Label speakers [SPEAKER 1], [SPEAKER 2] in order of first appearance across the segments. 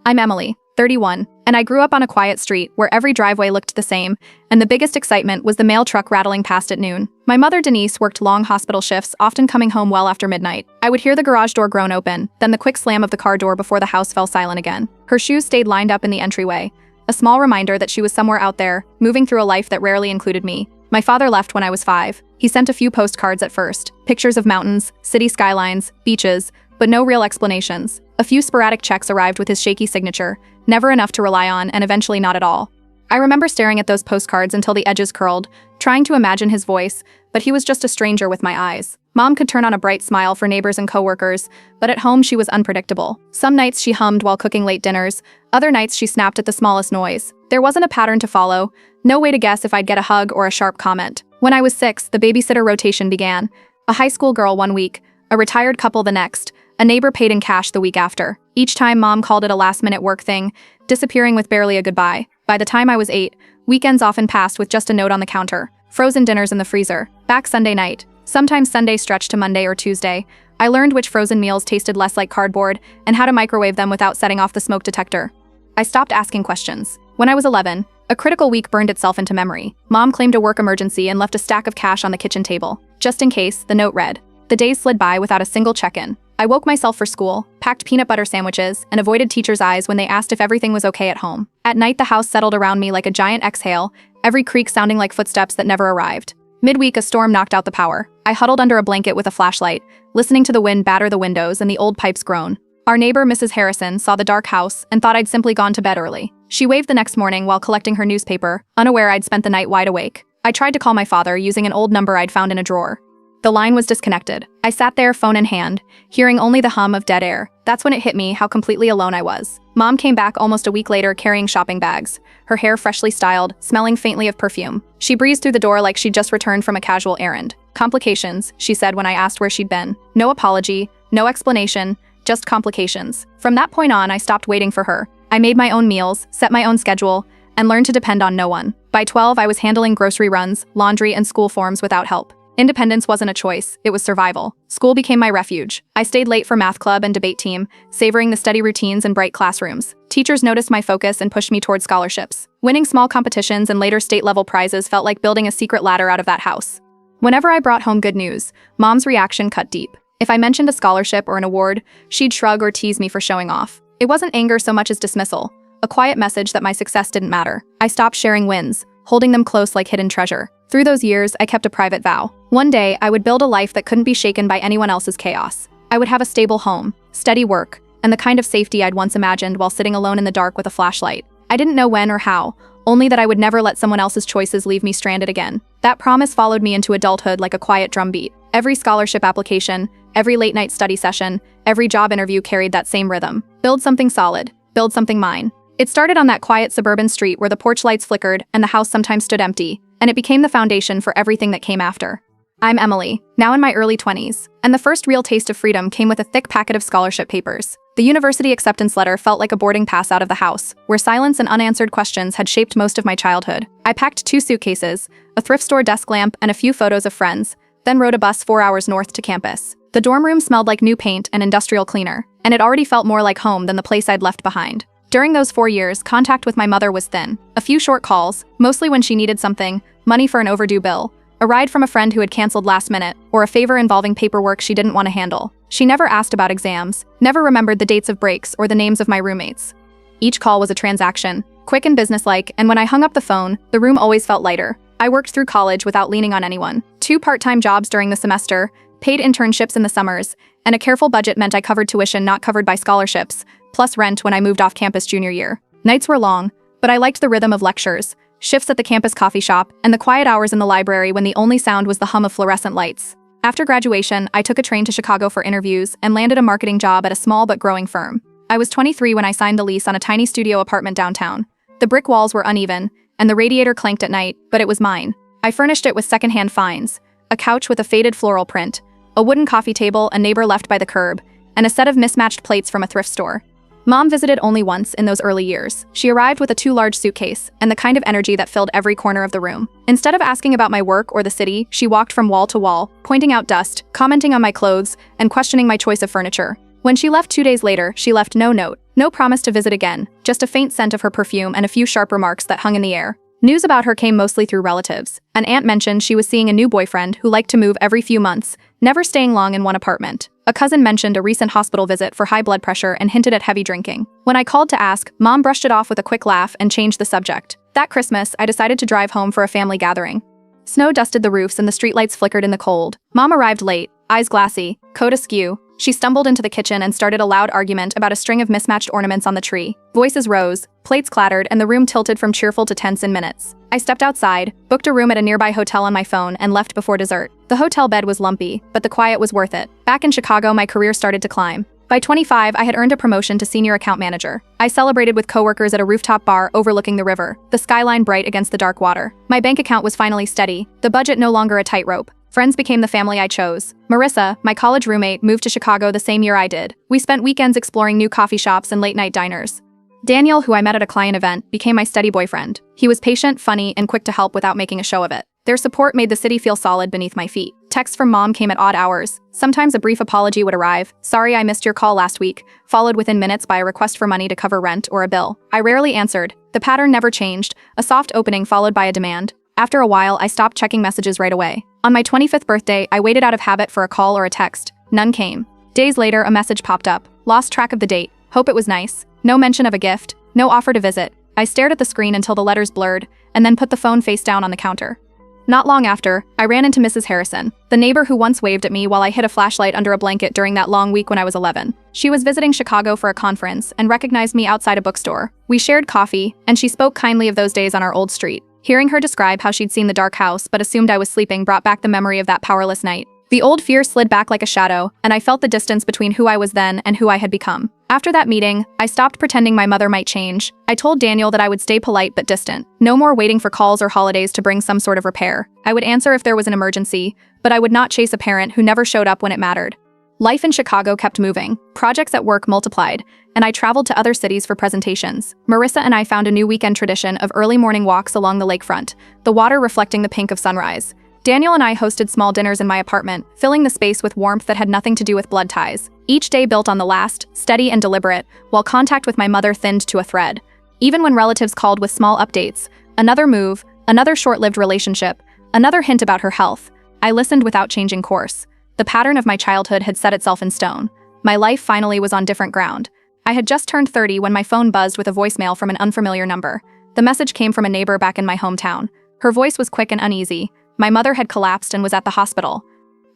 [SPEAKER 1] I'm Emily, 31, and I grew up on a quiet street where every driveway looked the same, and the biggest excitement was the mail truck rattling past at noon. My mother, Denise, worked long hospital shifts, often coming home well after midnight. I would hear the garage door groan open, then the quick slam of the car door before the house fell silent again. Her shoes stayed lined up in the entryway, a small reminder that she was somewhere out there, moving through a life that rarely included me. My father left when I was 5. He sent a few postcards at first, pictures of mountains, city skylines, beaches, but no real explanations. A few sporadic checks arrived with his shaky signature, never enough to rely on and eventually not at all. I remember staring at those postcards until the edges curled, trying to imagine his voice, but he was just a stranger with my eyes. Mom could turn on a bright smile for neighbors and coworkers, but at home she was unpredictable. Some nights she hummed while cooking late dinners, other nights she snapped at the smallest noise. There wasn't a pattern to follow, no way to guess if I'd get a hug or a sharp comment. When I was 6, the babysitter rotation began. A high school girl one week, a retired couple the next, a neighbor paid in cash the week after. Each time Mom called it a last-minute work thing, disappearing with barely a goodbye. By the time I was 8, weekends often passed with just a note on the counter, frozen dinners in the freezer, back Sunday night. Sometimes Sunday stretched to Monday or Tuesday. I learned which frozen meals tasted less like cardboard and how to microwave them without setting off the smoke detector. I stopped asking questions. When I was 11, a critical week burned itself into memory. Mom claimed a work emergency and left a stack of cash on the kitchen table. Just in case, the note read. The days slid by without a single check-in. I woke myself for school, packed peanut butter sandwiches, and avoided teachers' eyes when they asked if everything was okay at home. At night, the house settled around me like a giant exhale, every creak sounding like footsteps that never arrived. Midweek, a storm knocked out the power. I huddled under a blanket with a flashlight, listening to the wind batter the windows and the old pipes groan. Our neighbor, Mrs. Harrison, saw the dark house and thought I'd simply gone to bed early. She waved the next morning while collecting her newspaper, unaware I'd spent the night wide awake. I tried to call my father using an old number I'd found in a drawer. The line was disconnected. I sat there, phone in hand, hearing only the hum of dead air. That's when it hit me how completely alone I was. Mom came back almost a week later carrying shopping bags, her hair freshly styled, smelling faintly of perfume. She breezed through the door like she'd just returned from a casual errand. Complications, she said when I asked where she'd been. No apology, no explanation, just complications. From that point on, I stopped waiting for her. I made my own meals, set my own schedule, and learned to depend on no one. By 12, I was handling grocery runs, laundry, and school forms without help. Independence wasn't a choice, it was survival. School became my refuge. I stayed late for math club and debate team, savoring the steady routines and bright classrooms. Teachers noticed my focus and pushed me toward scholarships. Winning small competitions and later state-level prizes felt like building a secret ladder out of that house. Whenever I brought home good news, Mom's reaction cut deep. If I mentioned a scholarship or an award, she'd shrug or tease me for showing off. It wasn't anger so much as dismissal, a quiet message that my success didn't matter. I stopped sharing wins, holding them close like hidden treasure. Through those years, I kept a private vow. One day, I would build a life that couldn't be shaken by anyone else's chaos. I would have a stable home, steady work, and the kind of safety I'd once imagined while sitting alone in the dark with a flashlight. I didn't know when or how, only that I would never let someone else's choices leave me stranded again. That promise followed me into adulthood like a quiet drumbeat. Every scholarship application, every late-night study session, every job interview carried that same rhythm. Build something solid, build something mine. It started on that quiet suburban street where the porch lights flickered and the house sometimes stood empty, and it became the foundation for everything that came after. I'm Emily, now in my early 20s, and the first real taste of freedom came with a thick packet of scholarship papers. The university acceptance letter felt like a boarding pass out of the house, where silence and unanswered questions had shaped most of my childhood. I packed 2 suitcases, a thrift store desk lamp, and a few photos of friends, then rode a bus 4 hours north to campus. The dorm room smelled like new paint and industrial cleaner, and it already felt more like home than the place I'd left behind. During those 4 years, contact with my mother was thin. A few short calls, mostly when she needed something, money for an overdue bill, a ride from a friend who had canceled last minute, or a favor involving paperwork she didn't want to handle. She never asked about exams, never remembered the dates of breaks or the names of my roommates. Each call was a transaction, quick and businesslike, and when I hung up the phone, the room always felt lighter. I worked through college without leaning on anyone. 2 part-time jobs during the semester, paid internships in the summers, and a careful budget meant I covered tuition not covered by scholarships, plus rent when I moved off campus junior year. Nights were long, but I liked the rhythm of lectures, shifts at the campus coffee shop, and the quiet hours in the library when the only sound was the hum of fluorescent lights. After graduation, I took a train to Chicago for interviews and landed a marketing job at a small but growing firm. I was 23 when I signed the lease on a tiny studio apartment downtown. The brick walls were uneven, and the radiator clanked at night, but it was mine. I furnished it with secondhand finds, a couch with a faded floral print, a wooden coffee table a neighbor left by the curb, and a set of mismatched plates from a thrift store. Mom visited only once in those early years. She arrived with a too large suitcase and the kind of energy that filled every corner of the room. Instead of asking about my work or the city, she walked from wall to wall, pointing out dust, commenting on my clothes, and questioning my choice of furniture. When she left 2 days later, she left no note, no promise to visit again, just a faint scent of her perfume and a few sharp remarks that hung in the air. News about her came mostly through relatives. An aunt mentioned she was seeing a new boyfriend who liked to move every few months, never staying long in one apartment. A cousin mentioned a recent hospital visit for high blood pressure and hinted at heavy drinking. When I called to ask, Mom brushed it off with a quick laugh and changed the subject. That Christmas, I decided to drive home for a family gathering. Snow dusted the roofs and the streetlights flickered in the cold. Mom arrived late, eyes glassy, coat askew. She stumbled into the kitchen and started a loud argument about a string of mismatched ornaments on the tree. Voices rose, plates clattered, and the room tilted from cheerful to tense in minutes. I stepped outside, booked a room at a nearby hotel on my phone, and left before dessert. The hotel bed was lumpy, but the quiet was worth it. Back in Chicago, my career started to climb. By 25, I had earned a promotion to senior account manager. I celebrated with coworkers at a rooftop bar overlooking the river, the skyline bright against the dark water. My bank account was finally steady, the budget no longer a tightrope. Friends became the family I chose. Marissa, my college roommate, moved to Chicago the same year I did. We spent weekends exploring new coffee shops and late-night diners. Daniel, who I met at a client event, became my steady boyfriend. He was patient, funny, and quick to help without making a show of it. Their support made the city feel solid beneath my feet. Texts from Mom came at odd hours. Sometimes a brief apology would arrive. "Sorry I missed your call last week," followed within minutes by a request for money to cover rent or a bill. I rarely answered. The pattern never changed, a soft opening followed by a demand. After a while, I stopped checking messages right away. On my 25th birthday, I waited out of habit for a call or a text. None came. Days later, a message popped up. Lost track of the date. Hope it was nice. No mention of a gift. No offer to visit. I stared at the screen until the letters blurred, and then put the phone face down on the counter. Not long after, I ran into Mrs. Harrison, the neighbor who once waved at me while I hid a flashlight under a blanket during that long week when I was 11. She was visiting Chicago for a conference and recognized me outside a bookstore. We shared coffee, and she spoke kindly of those days on our old street. Hearing her describe how she'd seen the dark house but assumed I was sleeping brought back the memory of that powerless night. The old fear slid back like a shadow, and I felt the distance between who I was then and who I had become. After that meeting, I stopped pretending my mother might change. I told Daniel that I would stay polite but distant. No more waiting for calls or holidays to bring some sort of repair. I would answer if there was an emergency, but I would not chase a parent who never showed up when it mattered. Life in Chicago kept moving. Projects at work multiplied, and I traveled to other cities for presentations. Marissa and I found a new weekend tradition of early morning walks along the lakefront, the water reflecting the pink of sunrise. Daniel and I hosted small dinners in my apartment, filling the space with warmth that had nothing to do with blood ties. Each day built on the last, steady and deliberate, while contact with my mother thinned to a thread. Even when relatives called with small updates, another move, another short-lived relationship, another hint about her health, I listened without changing course. The pattern of my childhood had set itself in stone. My life finally was on different ground. I had just turned 30 when my phone buzzed with a voicemail from an unfamiliar number. The message came from a neighbor back in my hometown. Her voice was quick and uneasy. My mother had collapsed and was at the hospital.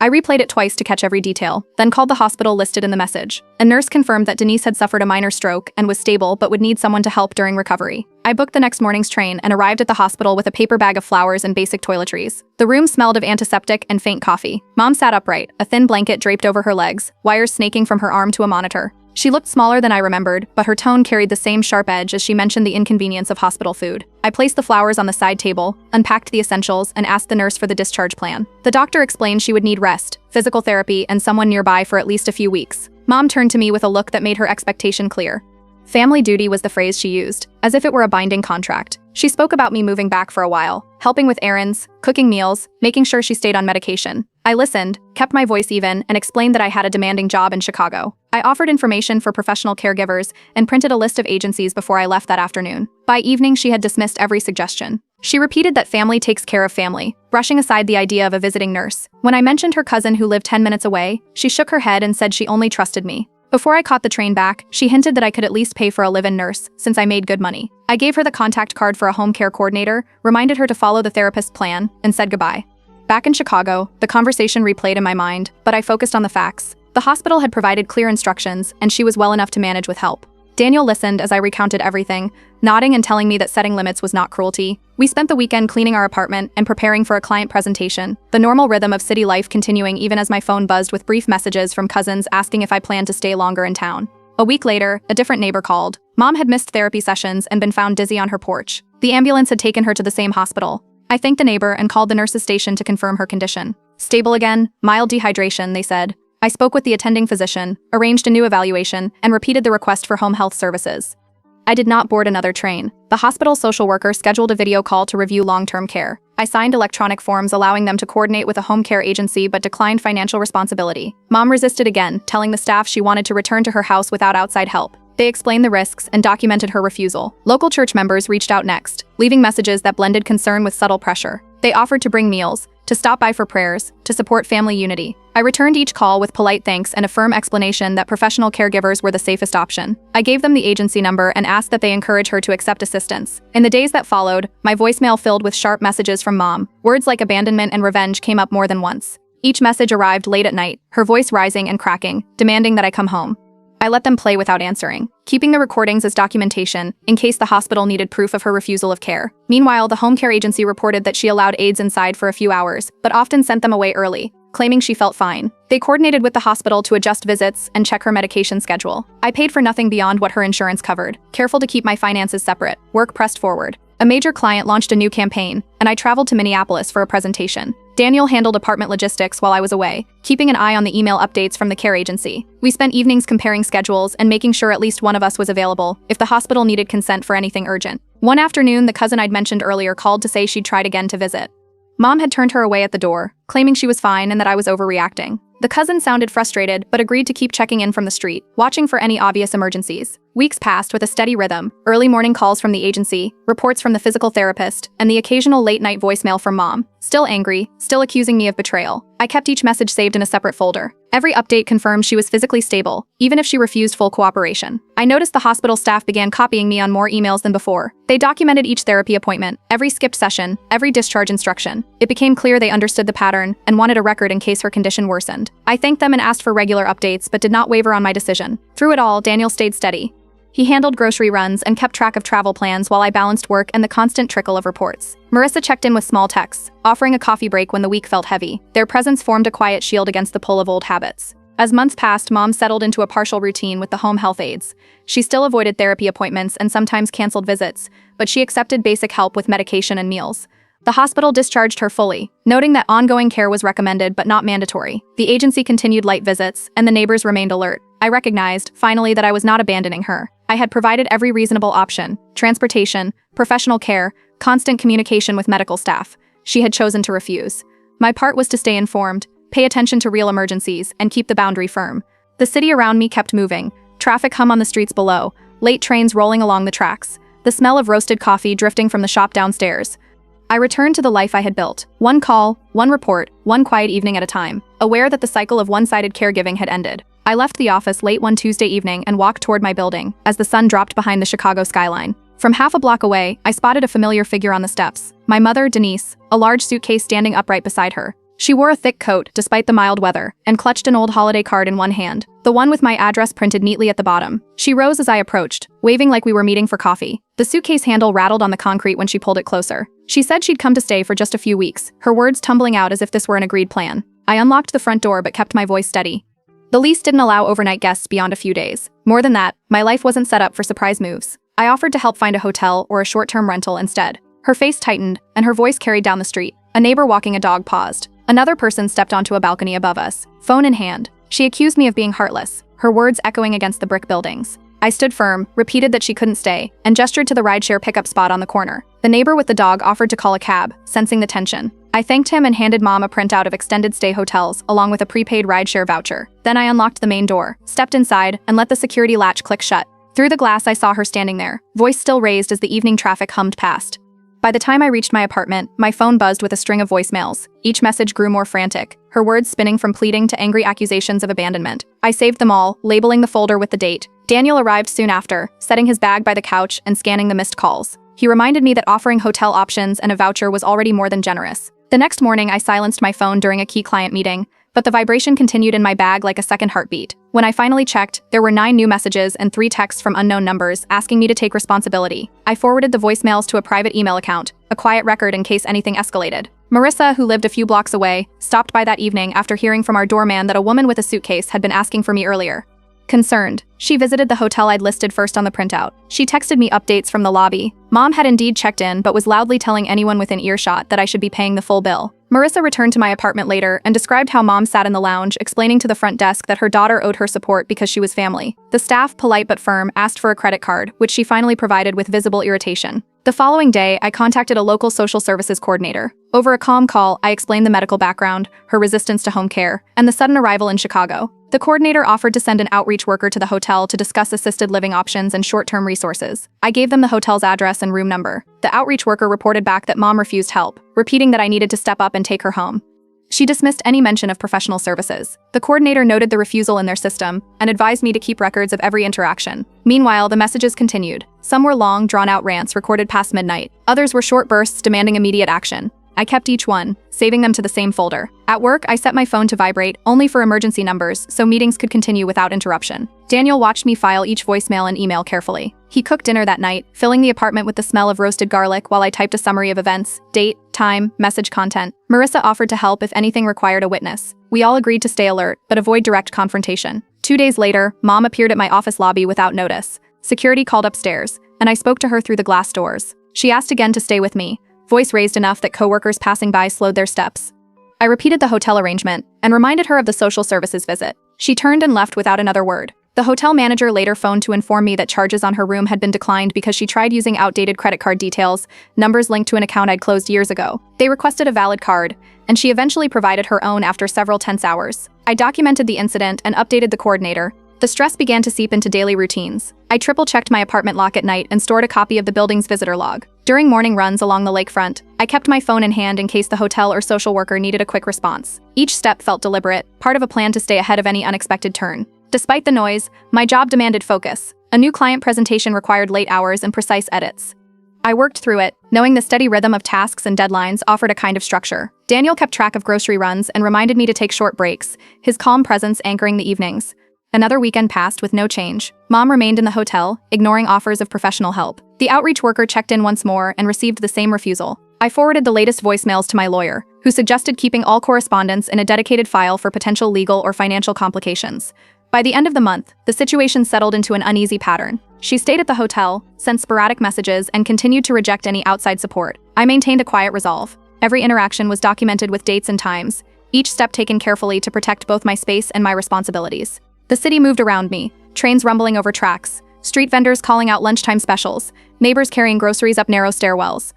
[SPEAKER 1] I replayed it twice to catch every detail, then called the hospital listed in the message. A nurse confirmed that Denise had suffered a minor stroke and was stable but would need someone to help during recovery. I booked the next morning's train and arrived at the hospital with a paper bag of flowers and basic toiletries. The room smelled of antiseptic and faint coffee. Mom sat upright, a thin blanket draped over her legs, wires snaking from her arm to a monitor. She looked smaller than I remembered, but her tone carried the same sharp edge as she mentioned the inconvenience of hospital food. I placed the flowers on the side table, unpacked the essentials, and asked the nurse for the discharge plan. The doctor explained she would need rest, physical therapy, and someone nearby for at least a few weeks. Mom turned to me with a look that made her expectation clear. Family duty was the phrase she used, as if it were a binding contract. She spoke about me moving back for a while, helping with errands, cooking meals, making sure she stayed on medication. I listened, kept my voice even, and explained that I had a demanding job in Chicago. I offered information for professional caregivers and printed a list of agencies before I left that afternoon. By evening, she had dismissed every suggestion. She repeated that family takes care of family, brushing aside the idea of a visiting nurse. When I mentioned her cousin who lived 10 minutes away, she shook her head and said she only trusted me. Before I caught the train back, she hinted that I could at least pay for a live-in nurse, since I made good money. I gave her the contact card for a home care coordinator, reminded her to follow the therapist's plan, and said goodbye. Back in Chicago, the conversation replayed in my mind, but I focused on the facts. The hospital had provided clear instructions, and she was well enough to manage with help. Daniel listened as I recounted everything, nodding and telling me that setting limits was not cruelty. We spent the weekend cleaning our apartment and preparing for a client presentation, the normal rhythm of city life continuing even as my phone buzzed with brief messages from cousins asking if I planned to stay longer in town. A week later, a different neighbor called. Mom had missed therapy sessions and been found dizzy on her porch. The ambulance had taken her to the same hospital. I thanked the neighbor and called the nurse's station to confirm her condition. Stable again, mild dehydration, they said. I spoke with the attending physician, arranged a new evaluation, and repeated the request for home health services. I did not board another train. The hospital social worker scheduled a video call to review long-term care. I signed electronic forms allowing them to coordinate with a home care agency but declined financial responsibility. Mom resisted again, telling the staff she wanted to return to her house without outside help. They explained the risks and documented her refusal. Local church members reached out next, leaving messages that blended concern with subtle pressure. They offered to bring meals, to stop by for prayers, to support family unity. I returned each call with polite thanks and a firm explanation that professional caregivers were the safest option. I gave them the agency number and asked that they encourage her to accept assistance. In the days that followed, my voicemail filled with sharp messages from Mom. Words like abandonment and revenge came up more than once. Each message arrived late at night, her voice rising and cracking, demanding that I come home. I let them play without answering, keeping the recordings as documentation in case the hospital needed proof of her refusal of care. Meanwhile, the home care agency reported that she allowed aides inside for a few hours, but often sent them away early, claiming she felt fine. They coordinated with the hospital to adjust visits and check her medication schedule. I paid for nothing beyond what her insurance covered, careful to keep my finances separate. Work pressed forward. A major client launched a new campaign, and I traveled to Minneapolis for a presentation. Daniel handled apartment logistics while I was away, keeping an eye on the email updates from the care agency. We spent evenings comparing schedules and making sure at least one of us was available if the hospital needed consent for anything urgent. One afternoon, the cousin I'd mentioned earlier called to say she'd tried again to visit. Mom had turned her away at the door, claiming she was fine and that I was overreacting. The cousin sounded frustrated but agreed to keep checking in from the street, watching for any obvious emergencies. Weeks passed with a steady rhythm, early morning calls from the agency, reports from the physical therapist, and the occasional late-night voicemail from Mom. Still angry, still accusing me of betrayal. I kept each message saved in a separate folder. Every update confirmed she was physically stable, even if she refused full cooperation. I noticed the hospital staff began copying me on more emails than before. They documented each therapy appointment, every skipped session, every discharge instruction. It became clear they understood the pattern and wanted a record in case her condition worsened. I thanked them and asked for regular updates but did not waver on my decision. Through it all, Daniel stayed steady. He handled grocery runs and kept track of travel plans while I balanced work and the constant trickle of reports. Marissa checked in with small texts, offering a coffee break when the week felt heavy. Their presence formed a quiet shield against the pull of old habits. As months passed, Mom settled into a partial routine with the home health aides. She still avoided therapy appointments and sometimes canceled visits, but she accepted basic help with medication and meals. The hospital discharged her fully, noting that ongoing care was recommended but not mandatory. The agency continued light visits, and the neighbors remained alert. I recognized, finally, that I was not abandoning her. I had provided every reasonable option: transportation, professional care, constant communication with medical staff. She had chosen to refuse. My part was to stay informed, pay attention to real emergencies, and keep the boundary firm. The city around me kept moving, traffic hum on the streets below, late trains rolling along the tracks, the smell of roasted coffee drifting from the shop downstairs. I returned to the life I had built, one call, one report, one quiet evening at a time, aware that the cycle of one-sided caregiving had ended. I left the office late one Tuesday evening and walked toward my building as the sun dropped behind the Chicago skyline. From half a block away, I spotted a familiar figure on the steps. My mother, Denise, a large suitcase standing upright beside her. She wore a thick coat despite the mild weather and clutched an old holiday card in one hand, the one with my address printed neatly at the bottom. She rose as I approached, waving like we were meeting for coffee. The suitcase handle rattled on the concrete when she pulled it closer. She said she'd come to stay for just a few weeks, her words tumbling out as if this were an agreed plan. I unlocked the front door but kept my voice steady. The lease didn't allow overnight guests beyond a few days. More than that, my life wasn't set up for surprise moves. I offered to help find a hotel or a short-term rental instead. Her face tightened, and her voice carried down the street. A neighbor walking a dog paused. Another person stepped onto a balcony above us, phone in hand. She accused me of being heartless, her words echoing against the brick buildings. I stood firm, repeated that she couldn't stay, and gestured to the rideshare pickup spot on the corner. The neighbor with the dog offered to call a cab, sensing the tension. I thanked him and handed Mom a printout of extended stay hotels, along with a prepaid rideshare voucher. Then I unlocked the main door, stepped inside, and let the security latch click shut. Through the glass, I saw her standing there, voice still raised as the evening traffic hummed past. By the time I reached my apartment, my phone buzzed with a string of voicemails. Each message grew more frantic, her words spinning from pleading to angry accusations of abandonment. I saved them all, labeling the folder with the date. Daniel arrived soon after, setting his bag by the couch and scanning the missed calls. He reminded me that offering hotel options and a voucher was already more than generous. The next morning, I silenced my phone during a key client meeting, but the vibration continued in my bag like a second heartbeat. When I finally checked, there were 9 new messages and 3 texts from unknown numbers asking me to take responsibility. I forwarded the voicemails to a private email account, a quiet record in case anything escalated. Marissa, who lived a few blocks away, stopped by that evening after hearing from our doorman that a woman with a suitcase had been asking for me earlier. Concerned, she visited the hotel I'd listed first on the printout. She texted me updates from the lobby. Mom had indeed checked in but was loudly telling anyone within earshot that I should be paying the full bill. Marissa returned to my apartment later and described how Mom sat in the lounge explaining to the front desk that her daughter owed her support because she was family. The staff, polite but firm, asked for a credit card, which she finally provided with visible irritation. The following day, I contacted a local social services coordinator. Over a calm call, I explained the medical background, her resistance to home care, and the sudden arrival in Chicago. The coordinator offered to send an outreach worker to the hotel to discuss assisted living options and short-term resources. I gave them the hotel's address and room number. The outreach worker reported back that Mom refused help, repeating that I needed to step up and take her home. She dismissed any mention of professional services. The coordinator noted the refusal in their system and advised me to keep records of every interaction. Meanwhile, the messages continued. Some were long, drawn-out rants recorded past midnight. Others were short bursts demanding immediate action. I kept each one, saving them to the same folder. At work, I set my phone to vibrate only for emergency numbers so meetings could continue without interruption. Daniel watched me file each voicemail and email carefully. He cooked dinner that night, filling the apartment with the smell of roasted garlic while I typed a summary of events, date, time, message content. Marissa offered to help if anything required a witness. We all agreed to stay alert, but avoid direct confrontation. 2 days later, Mom appeared at my office lobby without notice. Security called upstairs, and I spoke to her through the glass doors. She asked again to stay with me, voice raised enough that coworkers passing by slowed their steps. I repeated the hotel arrangement and reminded her of the social services visit. She turned and left without another word. The hotel manager later phoned to inform me that charges on her room had been declined because she tried using outdated credit card details, numbers linked to an account I'd closed years ago. They requested a valid card, and she eventually provided her own after several tense hours. I documented the incident and updated the coordinator. The stress began to seep into daily routines. I triple-checked my apartment lock at night and stored a copy of the building's visitor log. During morning runs along the lakefront, I kept my phone in hand in case the hotel or social worker needed a quick response. Each step felt deliberate, part of a plan to stay ahead of any unexpected turn. Despite the noise, my job demanded focus. A new client presentation required late hours and precise edits. I worked through it, knowing the steady rhythm of tasks and deadlines offered a kind of structure. Daniel kept track of grocery runs and reminded me to take short breaks, his calm presence anchoring the evenings. Another weekend passed with no change. Mom remained in the hotel, ignoring offers of professional help. The outreach worker checked in once more and received the same refusal. I forwarded the latest voicemails to my lawyer, who suggested keeping all correspondence in a dedicated file for potential legal or financial complications. By the end of the month, the situation settled into an uneasy pattern. She stayed at the hotel, sent sporadic messages, and continued to reject any outside support. I maintained a quiet resolve. Every interaction was documented with dates and times, each step taken carefully to protect both my space and my responsibilities. The city moved around me, trains rumbling over tracks, street vendors calling out lunchtime specials, neighbors carrying groceries up narrow stairwells.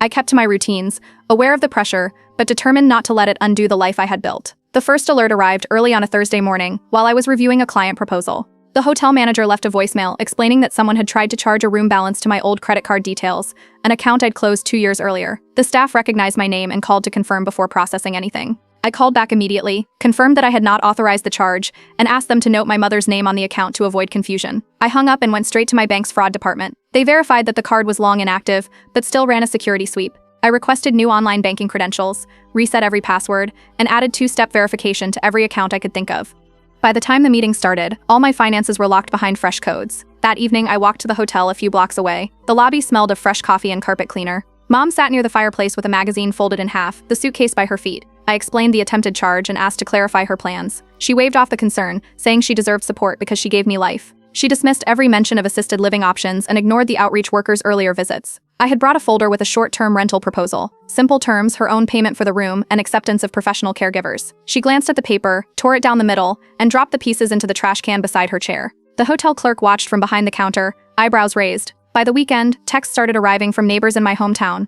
[SPEAKER 1] I kept to my routines, aware of the pressure, but determined not to let it undo the life I had built. The first alert arrived early on a Thursday morning, while I was reviewing a client proposal. The hotel manager left a voicemail explaining that someone had tried to charge a room balance to my old credit card details, an account I'd closed 2 years earlier. The staff recognized my name and called to confirm before processing anything. I called back immediately, confirmed that I had not authorized the charge, and asked them to note my mother's name on the account to avoid confusion. I hung up and went straight to my bank's fraud department. They verified that the card was long inactive, but still ran a security sweep. I requested new online banking credentials, reset every password, and added two-step verification to every account I could think of. By the time the meeting started, all my finances were locked behind fresh codes. That evening, I walked to the hotel a few blocks away. The lobby smelled of fresh coffee and carpet cleaner. Mom sat near the fireplace with a magazine folded in half, the suitcase by her feet. I explained the attempted charge and asked to clarify her plans. She waved off the concern, saying she deserved support because she gave me life. She dismissed every mention of assisted living options and ignored the outreach worker's earlier visits. I had brought a folder with a short-term rental proposal, simple terms, her own payment for the room, and acceptance of professional caregivers. She glanced at the paper, tore it down the middle, and dropped the pieces into the trash can beside her chair. The hotel clerk watched from behind the counter, eyebrows raised. By the weekend, texts started arriving from neighbors in my hometown.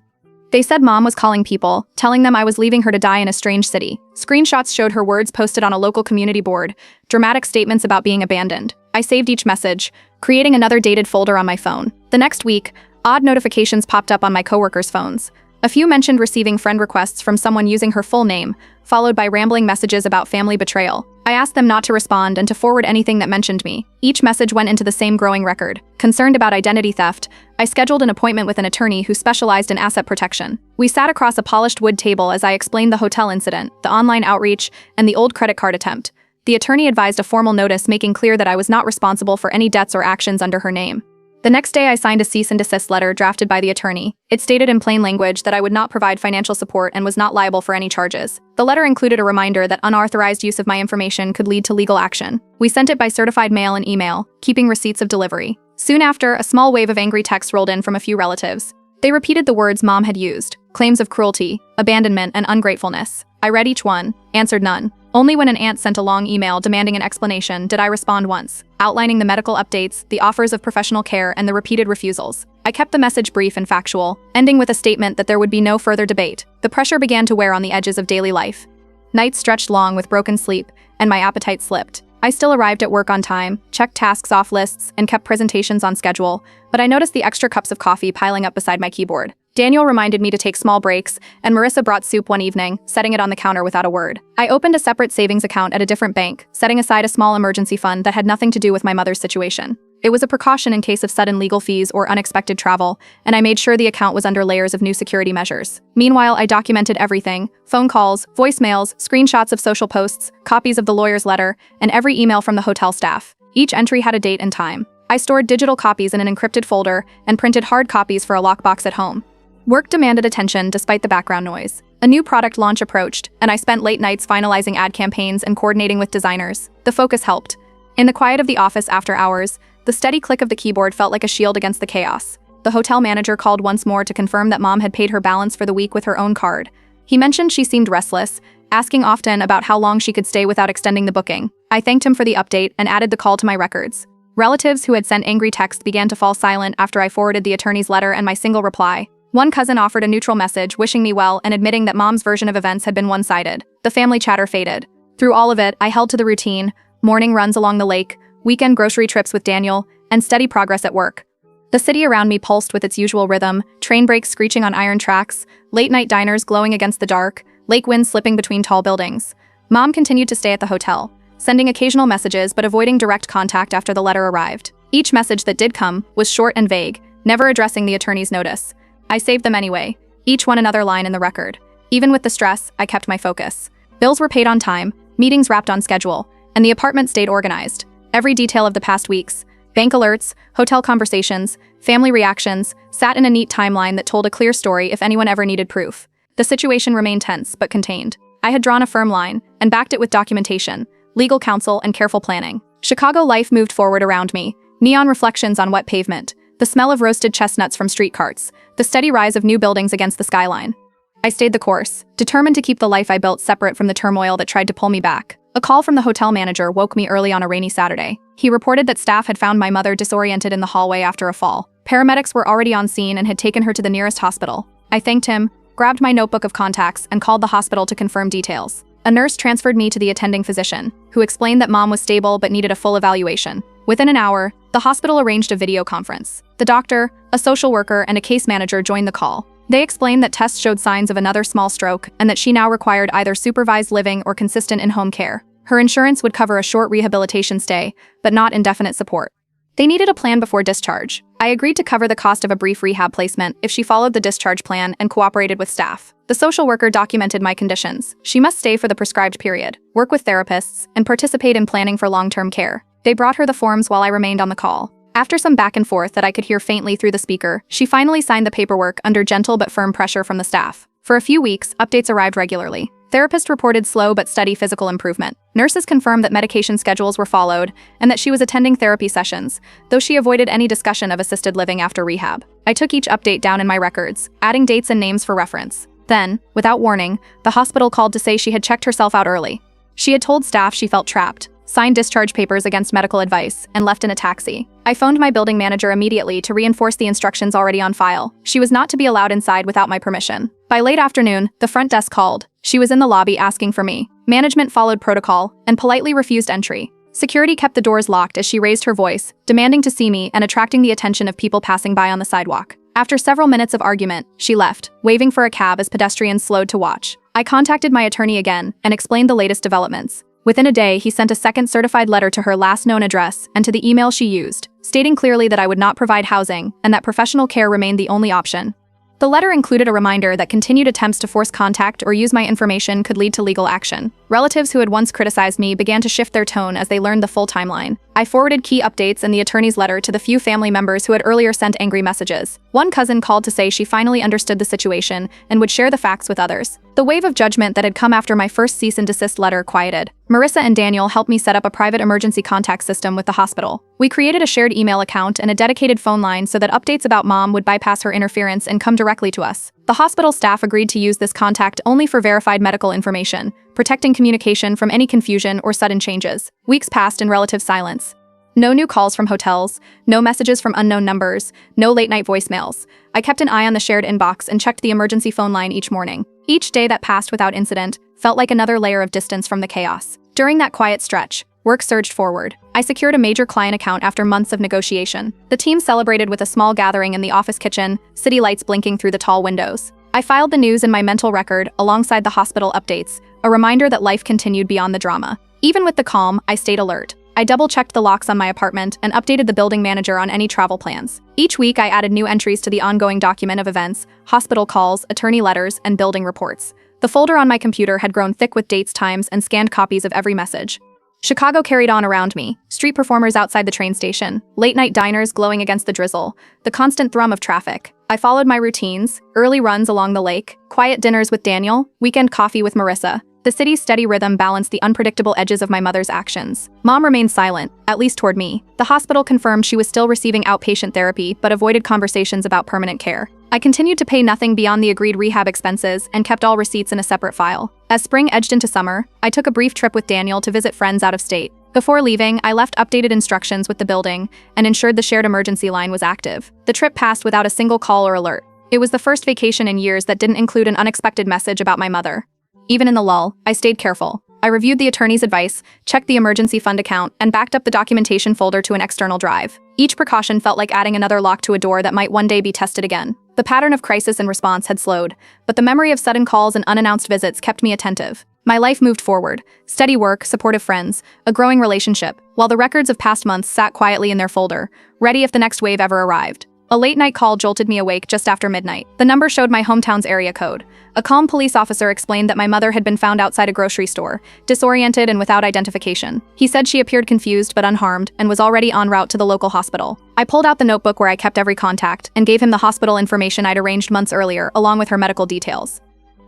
[SPEAKER 1] They said Mom was calling people, telling them I was leaving her to die in a strange city. Screenshots showed her words posted on a local community board, dramatic statements about being abandoned. I saved each message, creating another dated folder on my phone. The next week, odd notifications popped up on my coworkers' phones. A few mentioned receiving friend requests from someone using her full name, followed by rambling messages about family betrayal. I asked them not to respond and to forward anything that mentioned me. Each message went into the same growing record. Concerned about identity theft, I scheduled an appointment with an attorney who specialized in asset protection. We sat across a polished wood table as I explained the hotel incident, the online outreach, and the old credit card attempt. The attorney advised a formal notice making clear that I was not responsible for any debts or actions under her name. The next day, I signed a cease and desist letter drafted by the attorney. It stated in plain language that I would not provide financial support and was not liable for any charges. The letter included a reminder that unauthorized use of my information could lead to legal action. We sent it by certified mail and email, keeping receipts of delivery. Soon after, a small wave of angry texts rolled in from a few relatives. They repeated the words Mom had used, claims of cruelty, abandonment, and ungratefulness. I read each one, answered none. Only when an aunt sent a long email demanding an explanation did I respond once. outlining the medical updates, the offers of professional care, and the repeated refusals. I kept the message brief and factual, ending with a statement that there would be no further debate. The pressure began to wear on the edges of daily life. Nights stretched long with broken sleep, and my appetite slipped. I still arrived at work on time, checked tasks off lists, and kept presentations on schedule, but I noticed the extra cups of coffee piling up beside my keyboard. Daniel reminded me to take small breaks, and Marissa brought soup one evening, setting it on the counter without a word. I opened a separate savings account at a different bank, setting aside a small emergency fund that had nothing to do with my mother's situation. It was a precaution in case of sudden legal fees or unexpected travel, and I made sure the account was under layers of new security measures. Meanwhile, I documented everything: phone calls, voicemails, screenshots of social posts, copies of the lawyer's letter, and every email from the hotel staff. Each entry had a date and time. I stored digital copies in an encrypted folder and printed hard copies for a lockbox at home. Work demanded attention despite the background noise. A new product launch approached, and I spent late nights finalizing ad campaigns and coordinating with designers. The focus helped. In the quiet of the office after hours, the steady click of the keyboard felt like a shield against the chaos. The hotel manager called once more to confirm that Mom had paid her balance for the week with her own card. He mentioned she seemed restless, asking often about how long she could stay without extending the booking. I thanked him for the update and added the call to my records. Relatives who had sent angry texts began to fall silent after I forwarded the attorney's letter and my single reply. One cousin offered a neutral message, wishing me well and admitting that Mom's version of events had been one-sided. The family chatter faded. Through all of it, I held to the routine: morning runs along the lake, weekend grocery trips with Daniel, and steady progress at work. The city around me pulsed with its usual rhythm: train brakes screeching on iron tracks, late-night diners glowing against the dark, lake winds slipping between tall buildings. Mom continued to stay at the hotel, sending occasional messages but avoiding direct contact after the letter arrived. Each message that did come was short and vague, never addressing the attorney's notice. I saved them anyway, each one another line in the record. Even with the stress, I kept my focus. Bills were paid on time, meetings wrapped on schedule, and the apartment stayed organized. Every detail of the past weeks, bank alerts, hotel conversations, family reactions, sat in a neat timeline that told a clear story if anyone ever needed proof. The situation remained tense, but contained. I had drawn a firm line, and backed it with documentation, legal counsel, and careful planning. Chicago life moved forward around me, neon reflections on wet pavement, the smell of roasted chestnuts from street carts, the steady rise of new buildings against the skyline. I stayed the course, determined to keep the life I built separate from the turmoil that tried to pull me back. A call from the hotel manager woke me early on a rainy Saturday. He reported that staff had found my mother disoriented in the hallway after a fall. Paramedics were already on scene and had taken her to the nearest hospital. I thanked him, grabbed my notebook of contacts, and called the hospital to confirm details. A nurse transferred me to the attending physician, who explained that Mom was stable but needed a full evaluation. Within an hour, the hospital arranged a video conference. The doctor, a social worker, and a case manager joined the call. They explained that tests showed signs of another small stroke and that she now required either supervised living or consistent in-home care. Her insurance would cover a short rehabilitation stay, but not indefinite support. They needed a plan before discharge. I agreed to cover the cost of a brief rehab placement if she followed the discharge plan and cooperated with staff. The social worker documented my conditions. She must stay for the prescribed period, work with therapists, and participate in planning for long-term care. They brought her the forms while I remained on the call. After some back and forth that I could hear faintly through the speaker, she finally signed the paperwork under gentle but firm pressure from the staff. For a few weeks, updates arrived regularly. Therapists reported slow but steady physical improvement. Nurses confirmed that medication schedules were followed and that she was attending therapy sessions, though she avoided any discussion of assisted living after rehab. I took each update down in my records, adding dates and names for reference. Then, without warning, the hospital called to say she had checked herself out early. She had told staff she felt trapped, signed discharge papers against medical advice, and left in a taxi. I phoned my building manager immediately to reinforce the instructions already on file. She was not to be allowed inside without my permission. By late afternoon, the front desk called. She was in the lobby asking for me. Management followed protocol and politely refused entry. Security kept the doors locked as she raised her voice, demanding to see me and attracting the attention of people passing by on the sidewalk. After several minutes of argument, she left, waving for a cab as pedestrians slowed to watch. I contacted my attorney again and explained the latest developments. Within a day, he sent a second certified letter to her last known address and to the email she used, stating clearly that I would not provide housing and that professional care remained the only option. The letter included a reminder that continued attempts to force contact or use my information could lead to legal action. Relatives who had once criticized me began to shift their tone as they learned the full timeline. I forwarded key updates and the attorney's letter to the few family members who had earlier sent angry messages. One cousin called to say she finally understood the situation and would share the facts with others. The wave of judgment that had come after my first cease and desist letter quieted. Marissa and Daniel helped me set up a private emergency contact system with the hospital. We created a shared email account and a dedicated phone line so that updates about Mom would bypass her interference and come directly to us. The hospital staff agreed to use this contact only for verified medical information, protecting communication from any confusion or sudden changes. Weeks passed in relative silence. No new calls from hotels, no messages from unknown numbers, no late-night voicemails. I kept an eye on the shared inbox and checked the emergency phone line each morning. Each day that passed without incident felt like another layer of distance from the chaos. During that quiet stretch, work surged forward. I secured a major client account after months of negotiation. The team celebrated with a small gathering in the office kitchen, city lights blinking through the tall windows. I filed the news in my mental record alongside the hospital updates, a reminder that life continued beyond the drama. Even with the calm, I stayed alert. I double-checked the locks on my apartment and updated the building manager on any travel plans. Each week, I added new entries to the ongoing document of events, hospital calls, attorney letters, and building reports. The folder on my computer had grown thick with dates, times, and scanned copies of every message. Chicago carried on around me, street performers outside the train station, late-night diners glowing against the drizzle, the constant thrum of traffic. I followed my routines, early runs along the lake, quiet dinners with Daniel, weekend coffee with Marissa. The city's steady rhythm balanced the unpredictable edges of my mother's actions. Mom remained silent, at least toward me. The hospital confirmed she was still receiving outpatient therapy but avoided conversations about permanent care. I continued to pay nothing beyond the agreed rehab expenses and kept all receipts in a separate file. As spring edged into summer, I took a brief trip with Daniel to visit friends out of state. Before leaving, I left updated instructions with the building and ensured the shared emergency line was active. The trip passed without a single call or alert. It was the first vacation in years that didn't include an unexpected message about my mother. Even in the lull, I stayed careful. I reviewed the attorney's advice, checked the emergency fund account, and backed up the documentation folder to an external drive. Each precaution felt like adding another lock to a door that might one day be tested again. The pattern of crisis and response had slowed, but the memory of sudden calls and unannounced visits kept me attentive. My life moved forward. Steady work, supportive friends, a growing relationship, while the records of past months sat quietly in their folder, ready if the next wave ever arrived. A late-night call jolted me awake just after midnight. The number showed my hometown's area code. A calm police officer explained that my mother had been found outside a grocery store, disoriented and without identification. He said she appeared confused but unharmed and was already en route to the local hospital. I pulled out the notebook where I kept every contact and gave him the hospital information I'd arranged months earlier, along with her medical details.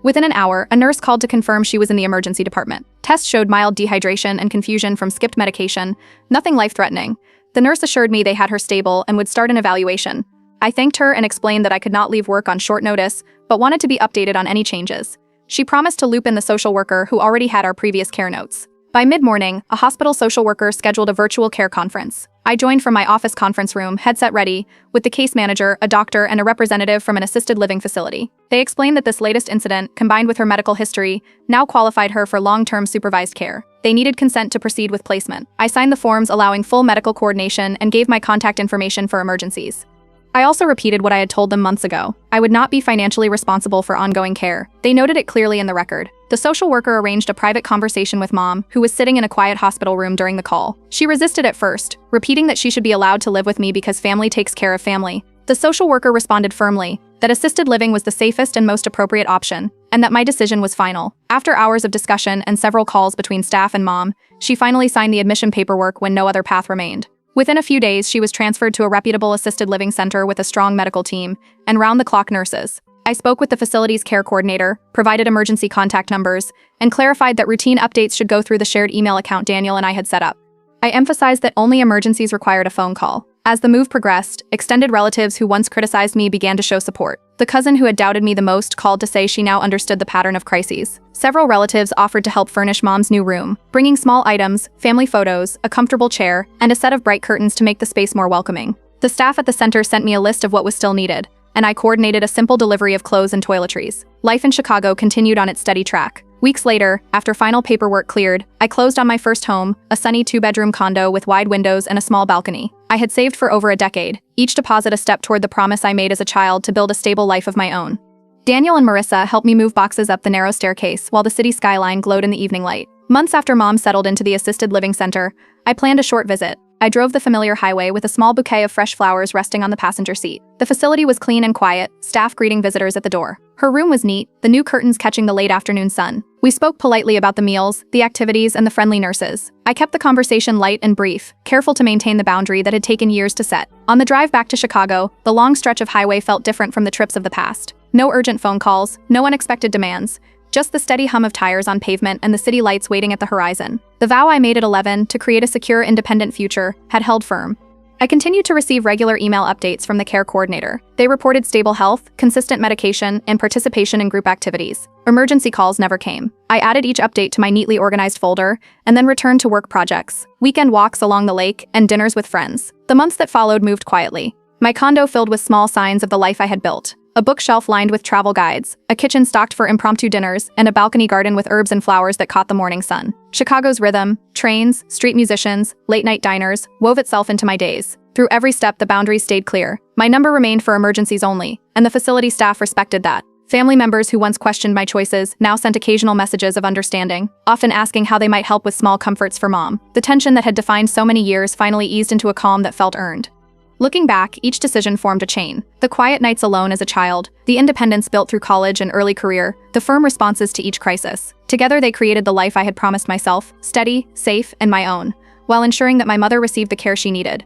[SPEAKER 1] Within an hour, a nurse called to confirm she was in the emergency department. Tests showed mild dehydration and confusion from skipped medication, nothing life-threatening. The nurse assured me they had her stable and would start an evaluation. I thanked her and explained that I could not leave work on short notice, but wanted to be updated on any changes. She promised to loop in the social worker who already had our previous care notes. By mid-morning, a hospital social worker scheduled a virtual care conference. I joined from my office conference room, headset ready, with the case manager, a doctor, and a representative from an assisted living facility. They explained that this latest incident, combined with her medical history, now qualified her for long-term supervised care. They needed consent to proceed with placement. I signed the forms allowing full medical coordination and gave my contact information for emergencies. I also repeated what I had told them months ago. I would not be financially responsible for ongoing care. They noted it clearly in the record. The social worker arranged a private conversation with Mom, who was sitting in a quiet hospital room during the call. She resisted at first, repeating that she should be allowed to live with me because family takes care of family. The social worker responded firmly that assisted living was the safest and most appropriate option, and that my decision was final. After hours of discussion and several calls between staff and Mom, she finally signed the admission paperwork when no other path remained. Within a few days, she was transferred to a reputable assisted living center with a strong medical team and round-the-clock nurses. I spoke with the facility's care coordinator, provided emergency contact numbers, and clarified that routine updates should go through the shared email account Daniel and I had set up. I emphasized that only emergencies required a phone call. As the move progressed, extended relatives who once criticized me began to show support. The cousin who had doubted me the most called to say she now understood the pattern of crises. Several relatives offered to help furnish Mom's new room, bringing small items, family photos, a comfortable chair, and a set of bright curtains to make the space more welcoming. The staff at the center sent me a list of what was still needed, and I coordinated a simple delivery of clothes and toiletries. Life in Chicago continued on its steady track. Weeks later, after final paperwork cleared, I closed on my first home, a sunny two-bedroom condo with wide windows and a small balcony. I had saved for over a decade, each deposit a step toward the promise I made as a child to build a stable life of my own. Daniel and Marissa helped me move boxes up the narrow staircase while the city skyline glowed in the evening light. Months after Mom settled into the assisted living center, I planned a short visit. I drove the familiar highway with a small bouquet of fresh flowers resting on the passenger seat. The facility was clean and quiet, staff greeting visitors at the door. Her room was neat, the new curtains catching the late afternoon sun. We spoke politely about the meals, the activities, and the friendly nurses. I kept the conversation light and brief, careful to maintain the boundary that had taken years to set. On the drive back to Chicago, the long stretch of highway felt different from the trips of the past. No urgent phone calls, no unexpected demands. Just the steady hum of tires on pavement and the city lights waiting at the horizon. The vow I made at 11 to create a secure, independent future had held firm. I continued to receive regular email updates from the care coordinator. They reported stable health, consistent medication, and participation in group activities. Emergency calls never came. I added each update to my neatly organized folder, and then returned to work projects, weekend walks along the lake, and dinners with friends. The months that followed moved quietly. My condo filled with small signs of the life I had built. A bookshelf lined with travel guides, a kitchen stocked for impromptu dinners, and a balcony garden with herbs and flowers that caught the morning sun. Chicago's rhythm, trains, street musicians, late-night diners, wove itself into my days. Through every step, the boundaries stayed clear. My number remained for emergencies only, and the facility staff respected that. Family members who once questioned my choices now sent occasional messages of understanding, often asking how they might help with small comforts for Mom. The tension that had defined so many years finally eased into a calm that felt earned. Looking back, each decision formed a chain. The quiet nights alone as a child, the independence built through college and early career, the firm responses to each crisis. Together they created the life I had promised myself, steady, safe, and my own, while ensuring that my mother received the care she needed.